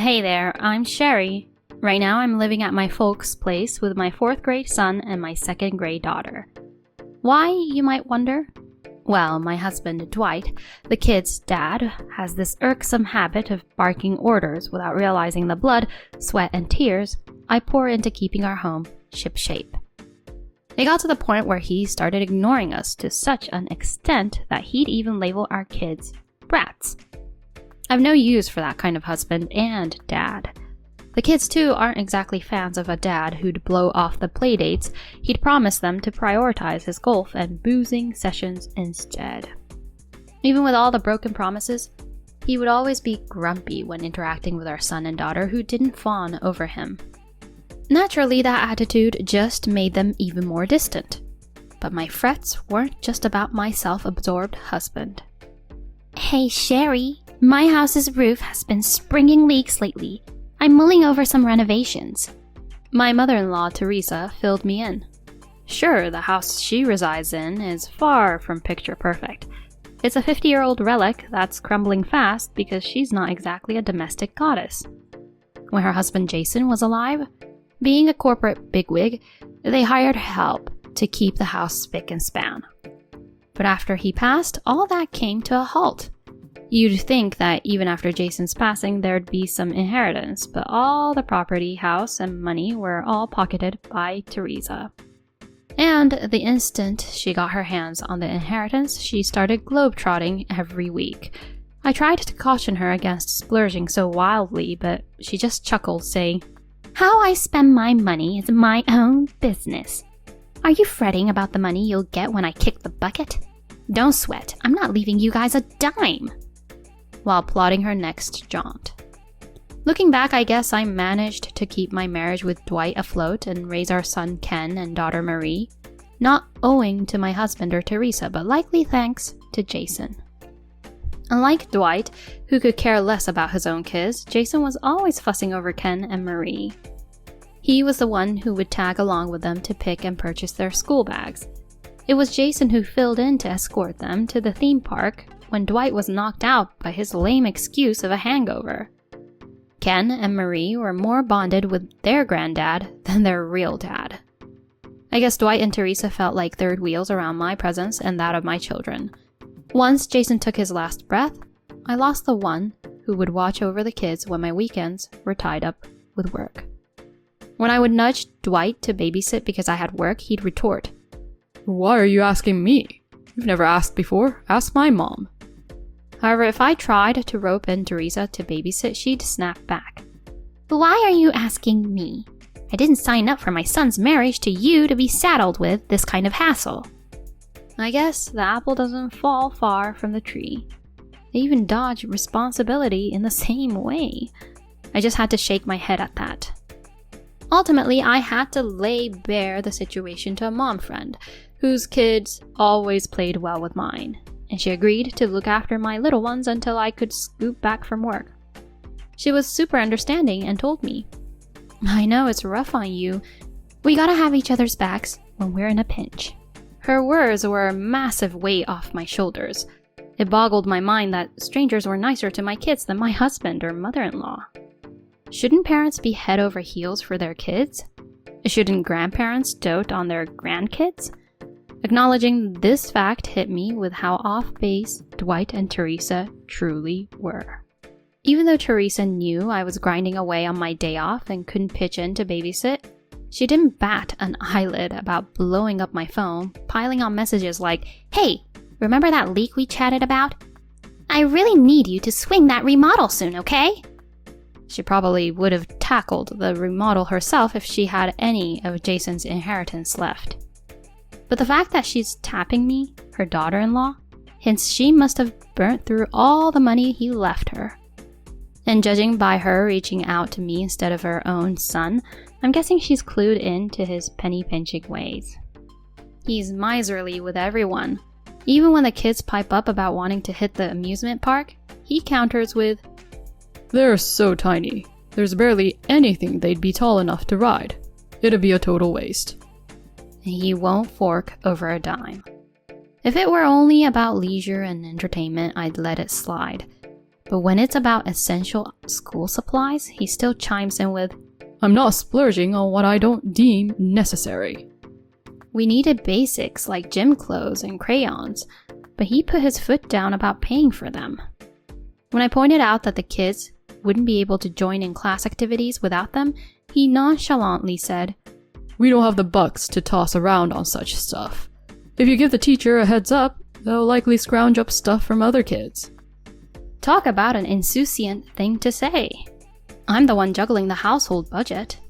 Hey there, I'm Sherry. Right now I'm living at my folks' place with my 4th grade son and my 2nd grade daughter. Why, you might wonder? Well, my husband, Dwight, the kids' dad, has this irksome habit of barking orders without realizing the blood, sweat, and tears I pour into keeping our home shipshape. It got to the point where he started ignoring us to such an extent that he'd even label our kids brats. I've no use for that kind of husband and dad. The kids, too, aren't exactly fans of a dad who'd blow off the playdates he'd promised them to prioritize his golf and boozing sessions instead. Even with all the broken promises, he would always be grumpy when interacting with our son and daughter who didn't fawn over him. Naturally, that attitude just made them even more distant. But my frets weren't just about my self-absorbed husband. Hey, Sherry, my house's roof has been springing leaks lately. I'm mulling over some renovations. My mother-in-law, Teresa, filled me in. Sure, the house she resides in is far from picture perfect. It's a 50-year-old relic that's crumbling fast because she's not exactly a domestic goddess. When her husband Jason was alive, being a corporate bigwig, they hired help to keep the house spick and span. But after he passed, all that came to a halt. You'd think that even after Jason's passing, there'd be some inheritance, but all the property, house, and money were all pocketed by Teresa. And the instant she got her hands on the inheritance, she started globetrotting every week. I tried to caution her against splurging so wildly, but she just chuckled, saying, "How I spend my money is my own business. Are you fretting about the money you'll get when I kick the bucket? Don't sweat, I'm not leaving you guys a dime," while plotting her next jaunt. Looking back, I guess I managed to keep my marriage with Dwight afloat and raise our son Ken and daughter Marie, not owing to my husband or Teresa, but likely thanks to Jason. Unlike Dwight, who could care less about his own kids, Jason was always fussing over Ken and Marie. He was the one who would tag along with them to pick and purchase their school bags. It was Jason who filled in to escort them to the theme park when Dwight was knocked out by his lame excuse of a hangover. Ken and Marie were more bonded with their granddad than their real dad. I guess Dwight and Teresa felt like third wheels around my presence and that of my children. Once Jason took his last breath, I lost the one who would watch over the kids when my weekends were tied up with work. When I would nudge Dwight to babysit because I had work, he'd retort, "Why are you asking me? You've never asked before. Ask my mom." However, if I tried to rope in Teresa to babysit, she'd snap back. "Why are you asking me? I didn't sign up for my son's marriage to you to be saddled with this kind of hassle." I guess the apple doesn't fall far from the tree. They even dodge responsibility in the same way. I just had to shake my head at that. Ultimately, I had to lay bare the situation to a mom friend, whose kids always played well with mine, and she agreed to look after my little ones until I could scoop back from work. She was super understanding and told me, "I know it's rough on you. We gotta have each other's backs when we're in a pinch." Her words were a massive weight off my shoulders. It boggled my mind that strangers were nicer to my kids than my husband or mother-in-law. Shouldn't parents be head over heels for their kids? Shouldn't grandparents dote on their grandkids? Acknowledging this fact hit me with how off base Dwight and Teresa truly were. Even though Teresa knew I was grinding away on my day off and couldn't pitch in to babysit, she didn't bat an eyelid about blowing up my phone, piling on messages like, "Hey, remember that leak we chatted about? I really need you to swing that remodel soon, okay?" She probably would have tackled the remodel herself if she had any of Jason's inheritance left. But the fact that she's tapping me, her daughter-in-law, hints she must have burnt through all the money he left her. And judging by her reaching out to me instead of her own son, I'm guessing she's clued in to his penny-pinching ways. He's miserly with everyone. Even when the kids pipe up about wanting to hit the amusement park, he counters with, "They're so tiny. There's barely anything they'd be tall enough to ride. It'd be a total waste." He won't fork over a dime. If it were only about leisure and entertainment, I'd let it slide. But when it's about essential school supplies, he still chimes in with, I'm not splurging on what I don't deem necessary. we needed basics like gym clothes and crayons, but he put his foot down about paying for them. When I pointed out that the kids wouldn't be able to join in class activities without them, he nonchalantly said, We don't have the bucks to toss around on such stuff. If you give the teacher a heads up, they'll likely scrounge up stuff from other kids. talk about an insouciant thing to say. I'm the one juggling the household budget.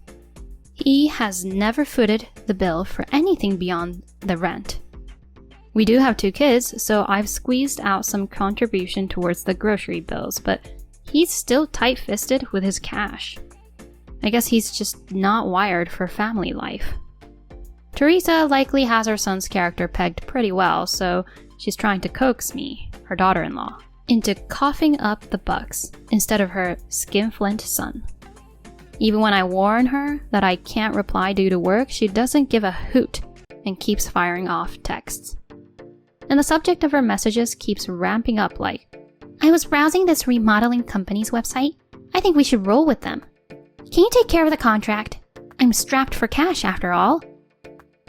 He has never footed the bill for anything beyond the rent. We do have 2 kids, so I've squeezed out some contribution towards the grocery bills, but he's still tight-fisted with his cash. I guess he's just not wired for family life. Teresa likely has her son's character pegged pretty well, so she's trying to coax me, her daughter-in-law, into coughing up the bucks instead of her skinflint son. Even when I warn her that I can't reply due to work, she doesn't give a hoot and keeps firing off texts. And the subject of her messages keeps ramping up like, I was browsing this remodeling company's website. I think we should roll with them. Can you take care of the contract? I'm strapped for cash after all.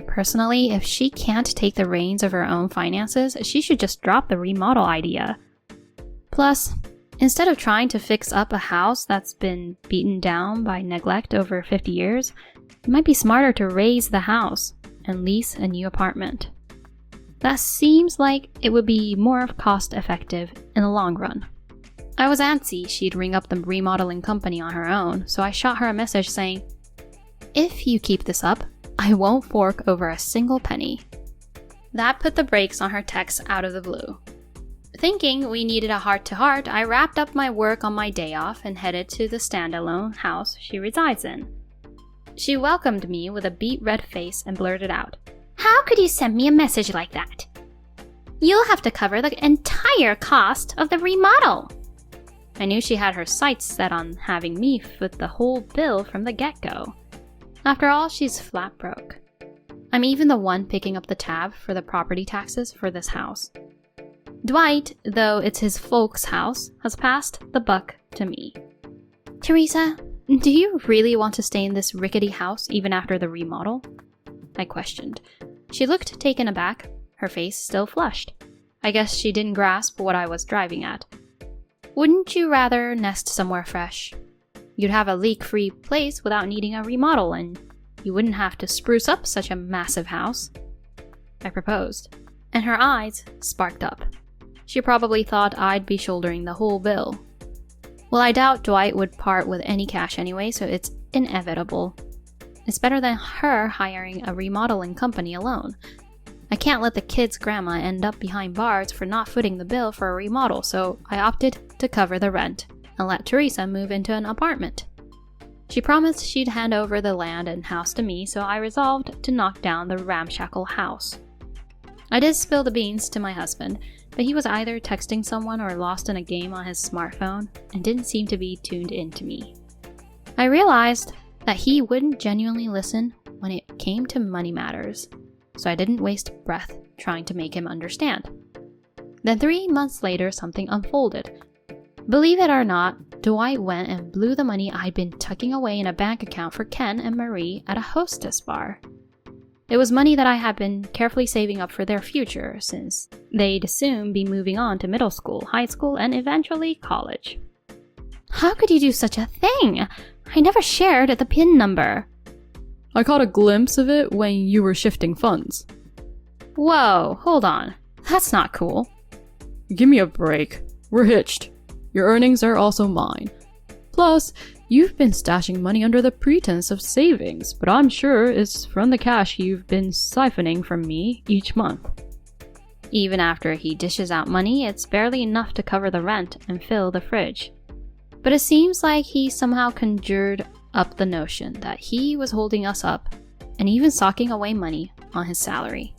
Personally, if she can't take the reins of her own finances, she should just drop the remodel idea. Plus, instead of trying to fix up a house that's been beaten down by neglect over 50 years, it might be smarter to raise the house and lease a new apartment. That seems like it would be more cost effective in the long run. I was antsy she'd ring up the remodeling company on her own, so I shot her a message saying, if you keep this up, I won't fork over a single penny. That put the brakes on her texts out of the blue. Thinking we needed a heart-to-heart, I wrapped up my work on my day off and headed to the standalone house she resides in. She welcomed me with a beet red face and blurted out, How could you send me a message like that? You'll have to cover the entire cost of the remodel. I knew she had her sights set on having me foot the whole bill from the get-go. After all, she's flat broke. I'm even the one picking up the tab for the property taxes for this house. Dwight, though it's his folks' house, has passed the buck to me. Teresa, do you really want to stay in this rickety house even after the remodel? I questioned. She looked taken aback, her face still flushed. I guess she didn't grasp what I was driving at. Wouldn't you rather nest somewhere fresh? You'd have a leak-free place without needing a remodel, and you wouldn't have to spruce up such a massive house. I proposed, and her eyes sparked up. She probably thought I'd be shouldering the whole bill. Well, I doubt Dwight would part with any cash anyway, so it's inevitable. It's better than her hiring a remodeling company alone. I can't let the kid's grandma end up behind bars for not footing the bill for a remodel, so I opted to cover the rent and let Teresa move into an apartment. She promised she'd hand over the land and house to me, so I resolved to knock down the ramshackle house. I did spill the beans to my husband, but he was either texting someone or lost in a game on his smartphone and didn't seem to be tuned in to me. I realized that he wouldn't genuinely listen when it came to money matters, so I didn't waste breath trying to make him understand. Then 3 months later, something unfolded. Believe it or not, Dwight went and blew the money I'd been tucking away in a bank account for Ken and Marie at a hostess bar. It was money that I had been carefully saving up for their future, since they'd soon be moving on to middle school, high school, and eventually college. How could you do such a thing? I never shared the PIN number. I caught a glimpse of it when you were shifting funds. Whoa, hold on. That's not cool. Give me a break. We're hitched. Your earnings are also mine. Plus, you've been stashing money under the pretense of savings, but I'm sure it's from the cash you've been siphoning from me each month. Even after he dishes out money, it's barely enough to cover the rent and fill the fridge. But it seems like he somehow conjured up the notion that he was holding us up and even socking away money on his salary.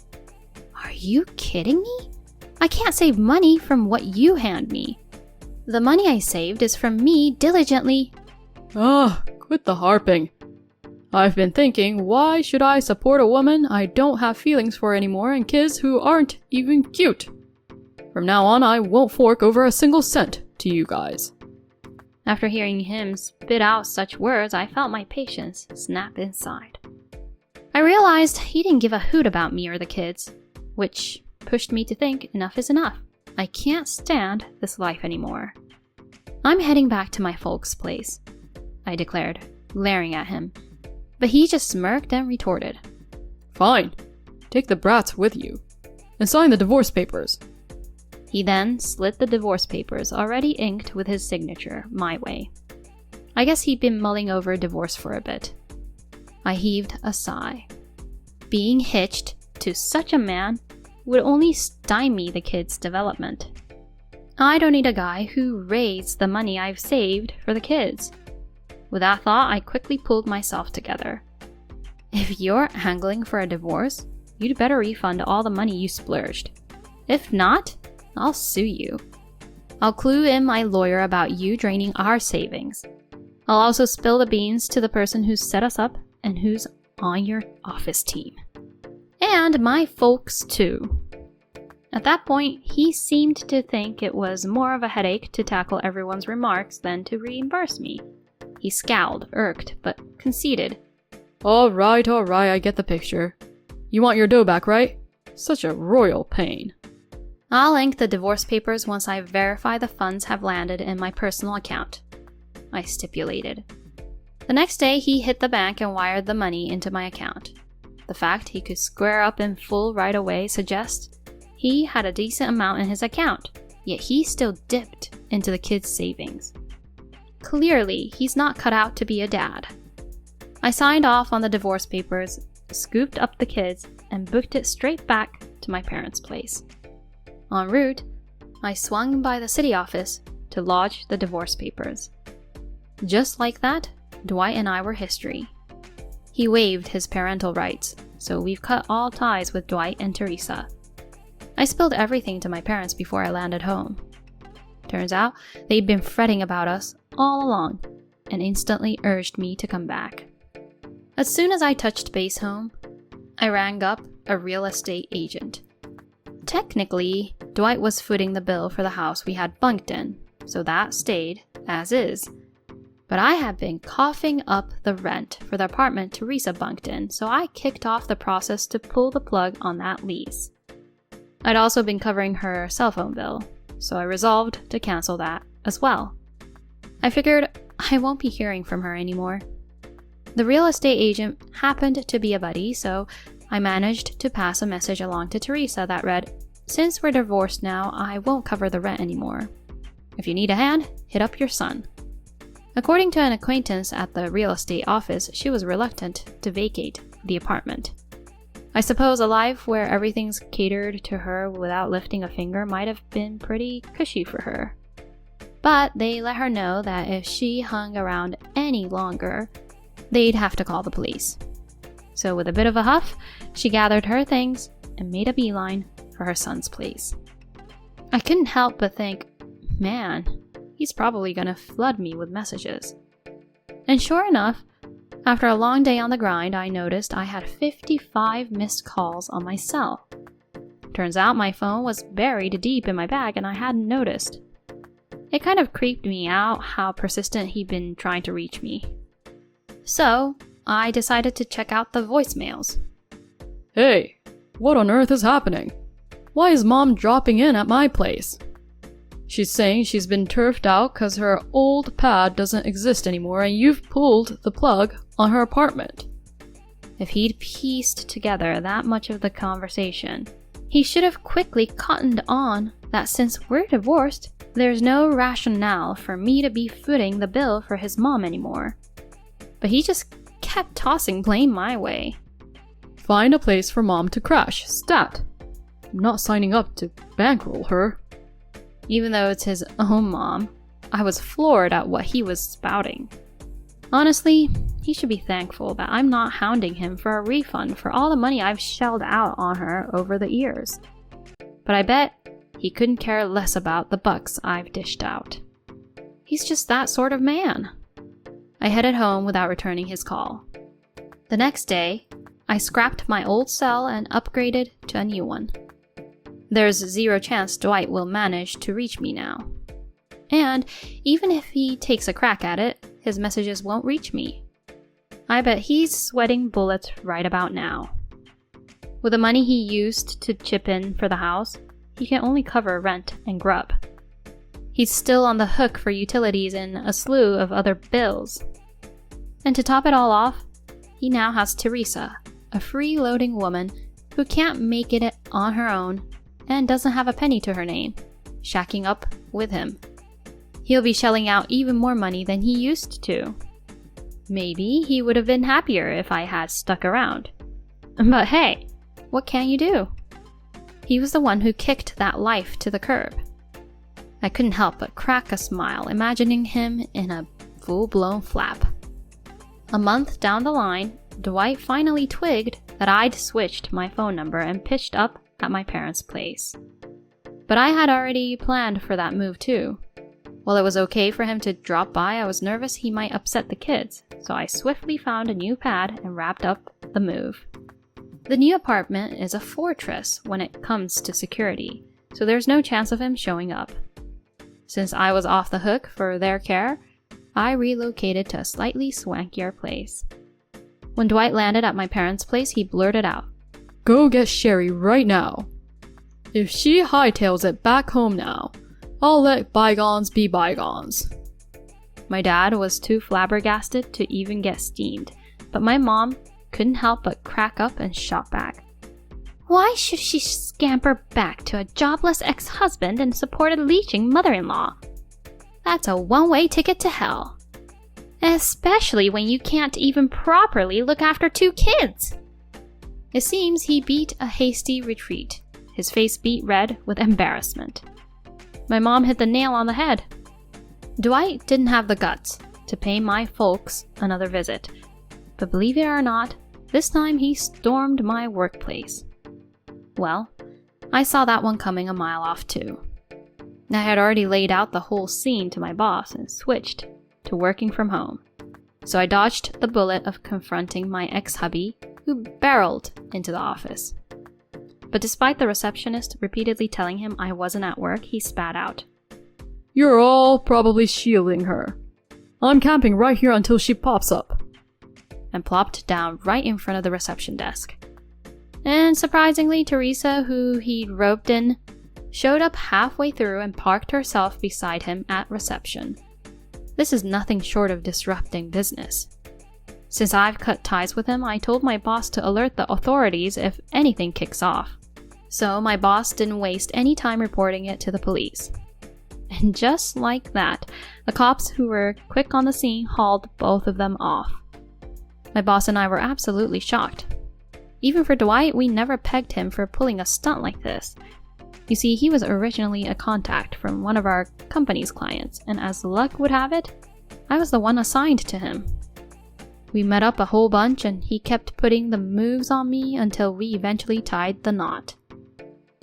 Are you kidding me? I can't save money from what you hand me. The money I saved is from me diligently. Quit the harping. I've been thinking, why should I support a woman I don't have feelings for anymore and kids who aren't even cute? From now on, I won't fork over a single cent to you guys. After hearing him spit out such words, I felt my patience snap inside. I realized he didn't give a hoot about me or the kids, which pushed me to think enough is enough. I can't stand this life anymore. I'm heading back to my folks' place, I declared, glaring at him. But he just smirked and retorted. Fine. Take the brats with you. And sign the divorce papers. He then slid the divorce papers, already inked with his signature, my way. I guess he'd been mulling over divorce for a bit. I heaved a sigh. Being hitched to such a man would only stymie the kids' development. I don't need a guy who raised the money I've saved for the kids. With that thought, I quickly pulled myself together. If you're angling for a divorce, you'd better refund all the money you splurged. If not, I'll sue you. I'll clue in my lawyer about you draining our savings. I'll also spill the beans to the person who set us up and who's on your office team. And my folks too. At that point, he seemed to think it was more of a headache to tackle everyone's remarks than to reimburse me. He scowled, irked, but conceded. All right, I get the picture. You want your dough back, right? Such a royal pain. I'll ink the divorce papers once I verify the funds have landed in my personal account, I stipulated. The next day, he hit the bank and wired the money into my account. The fact he could square up in full right away suggests he had a decent amount in his account, yet he still dipped into the kids' savings. Clearly, he's not cut out to be a dad. I signed off on the divorce papers, scooped up the kids, and booked it straight back to my parents' place. En route, I swung by the city office to lodge the divorce papers. Just like that, Dwight and I were history. He waived his parental rights, so we've cut all ties with Dwight and Teresa. I spilled everything to my parents before I landed home. Turns out, they'd been fretting about us all along and instantly urged me to come back. As soon as I touched base home, I rang up a real estate agent. Technically, Dwight was footing the bill for the house we had bunked in, so that stayed as is. But I had been coughing up the rent for the apartment Teresa bunked in, so I kicked off the process to pull the plug on that lease. I'd also been covering her cell phone bill, so I resolved to cancel that as well. I figured I won't be hearing from her anymore. The real estate agent happened to be a buddy, so I managed to pass a message along to Teresa that read, "Since we're divorced now, I won't cover the rent anymore. If you need a hand, hit up your son." According to an acquaintance at the real estate office, she was reluctant to vacate the apartment. I suppose a life where everything's catered to her without lifting a finger might have been pretty cushy for her. But they let her know that if she hung around any longer, they'd have to call the police. So with a bit of a huff, she gathered her things and made a beeline for her son's place. I couldn't help but think, man, he's probably gonna flood me with messages. And sure enough, after a long day on the grind, I noticed I had 55 missed calls on my cell. Turns out my phone was buried deep in my bag and I hadn't noticed. It kind of creeped me out how persistent he'd been trying to reach me. So, I decided to check out the voicemails. Hey, what on earth is happening? Why is Mom dropping in at my place? She's saying she's been turfed out cause her old pad doesn't exist anymore and you've pulled the plug on her apartment. If he'd pieced together that much of the conversation, he should have quickly cottoned on that since we're divorced, there's no rationale for me to be footing the bill for his mom anymore. But he just kept tossing blame my way. Find a place for Mom to crash, stat. I'm not signing up to bankroll her. Even though it's his own mom, I was floored at what he was spouting. Honestly, he should be thankful that I'm not hounding him for a refund for all the money I've shelled out on her over the years. But I bet he couldn't care less about the bucks I've dished out. He's just that sort of man. I headed home without returning his call. The next day, I scrapped my old cell and upgraded to a new one. There's zero chance Dwight will manage to reach me now. And even if he takes a crack at it, his messages won't reach me. I bet he's sweating bullets right about now. With the money he used to chip in for the house, he can only cover rent and grub. He's still on the hook for utilities and a slew of other bills. And to top it all off, he now has Teresa, a freeloading woman who can't make it on her own and doesn't have a penny to her name, shacking up with him. He'll be shelling out even more money than he used to. Maybe he would have been happier if I had stuck around. But hey, what can you do? He was the one who kicked that life to the curb. I couldn't help but crack a smile imagining him in a full-blown flap. A month down the line, Dwight finally twigged that I'd switched my phone number and pitched up at my parents' place. But I had already planned for that move too. While it was okay for him to drop by, I was nervous he might upset the kids, so I swiftly found a new pad and wrapped up the move. The new apartment is a fortress when it comes to security, so there's no chance of him showing up. Since I was off the hook for their care, I relocated to a slightly swankier place. When Dwight landed at my parents' place, he blurted out, Go get Sherry right now. If she hightails it back home now, I'll let bygones be bygones. My dad was too flabbergasted to even get steamed, but my mom couldn't help but crack up and shot back. Why should she scamper back to a jobless ex-husband and supported leeching mother-in-law? That's a one-way ticket to hell. Especially when you can't even properly look after 2 kids. It seems he beat a hasty retreat, his face beet red with embarrassment. My mom hit the nail on the head. Dwight didn't have the guts to pay my folks another visit, but believe it or not, this time he stormed my workplace. Well, I saw that one coming a mile off too. I had already laid out the whole scene to my boss and switched to working from home. So I dodged the bullet of confronting my ex-hubby, who barreled into the office. But despite the receptionist repeatedly telling him I wasn't at work, he spat out, You're all probably shielding her. I'm camping right here until she pops up. And plopped down right in front of the reception desk. And surprisingly, Teresa, who he'd roped in, showed up halfway through and parked herself beside him at reception. This is nothing short of disrupting business. Since I've cut ties with him, I told my boss to alert the authorities if anything kicks off. So my boss didn't waste any time reporting it to the police. And just like that, the cops who were quick on the scene hauled both of them off. My boss and I were absolutely shocked. Even for Dwight, we never pegged him for pulling a stunt like this. You see, he was originally a contact from one of our company's clients, and as luck would have it, I was the one assigned to him. We met up a whole bunch, and he kept putting the moves on me until we eventually tied the knot.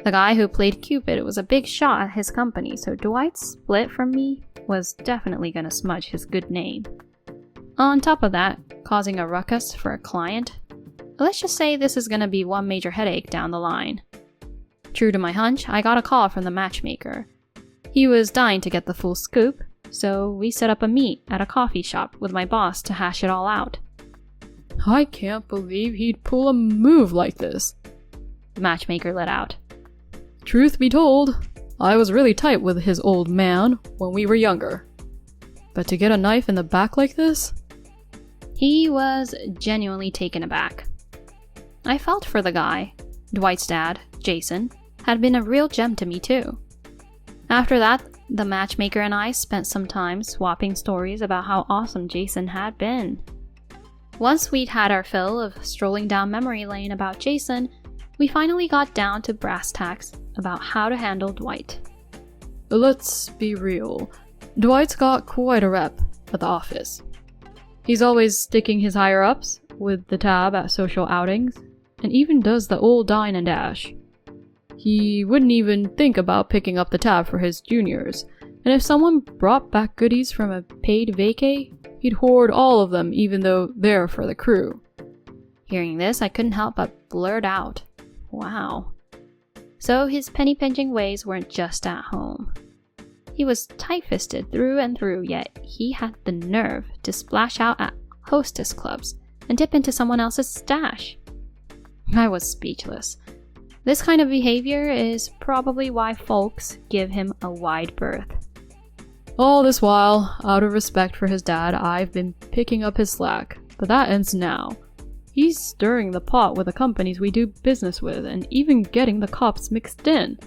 The guy who played Cupid was a big shot at his company, so Dwight's split from me was definitely gonna smudge his good name. On top of that, causing a ruckus for a client, let's just say this is gonna be one major headache down the line. True to my hunch, I got a call from the matchmaker. He was dying to get the full scoop, so we set up a meet at a coffee shop with my boss to hash it all out. I can't believe he'd pull a move like this, The matchmaker let out. Truth be told, I was really tight with his old man when we were younger. But to get a knife in the back like this? He was genuinely taken aback. I felt for the guy. Dwight's dad, Jason, had been a real gem to me too. After that, the matchmaker and I spent some time swapping stories about how awesome Jason had been. Once we'd had our fill of strolling down memory lane about Jason, we finally got down to brass tacks about how to handle Dwight. Let's be real. Dwight's got quite a rep at the office. He's always sticking his higher-ups with the tab at social outings, and even does the old dine and dash. He wouldn't even think about picking up the tab for his juniors, and if someone brought back goodies from a paid vacay, he'd hoard all of them even though they're for the crew. Hearing this, I couldn't help but blurt out, wow. So his penny-pinching ways weren't just at home. He was tight-fisted through and through, yet he had the nerve to splash out at hostess clubs and dip into someone else's stash. I was speechless. This kind of behavior is probably why folks give him a wide berth. All this while, out of respect for his dad, I've been picking up his slack, but that ends now. He's stirring the pot with the companies we do business with and even getting the cops mixed in.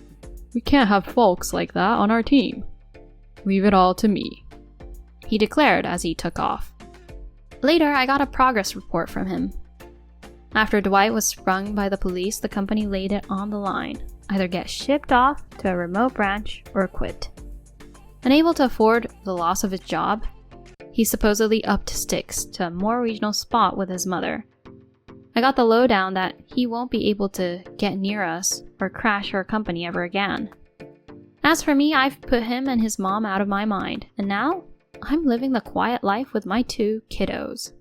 We can't have folks like that on our team. Leave it all to me, he declared as he took off. Later, I got a progress report from him. After Dwight was sprung by the police, the company laid it on the line: either get shipped off to a remote branch or quit. Unable to afford the loss of his job, he supposedly upped sticks to a more regional spot with his mother. I got the lowdown that he won't be able to get near us or crash our company ever again. As for me, I've put him and his mom out of my mind, and now I'm living the quiet life with my 2 kiddos.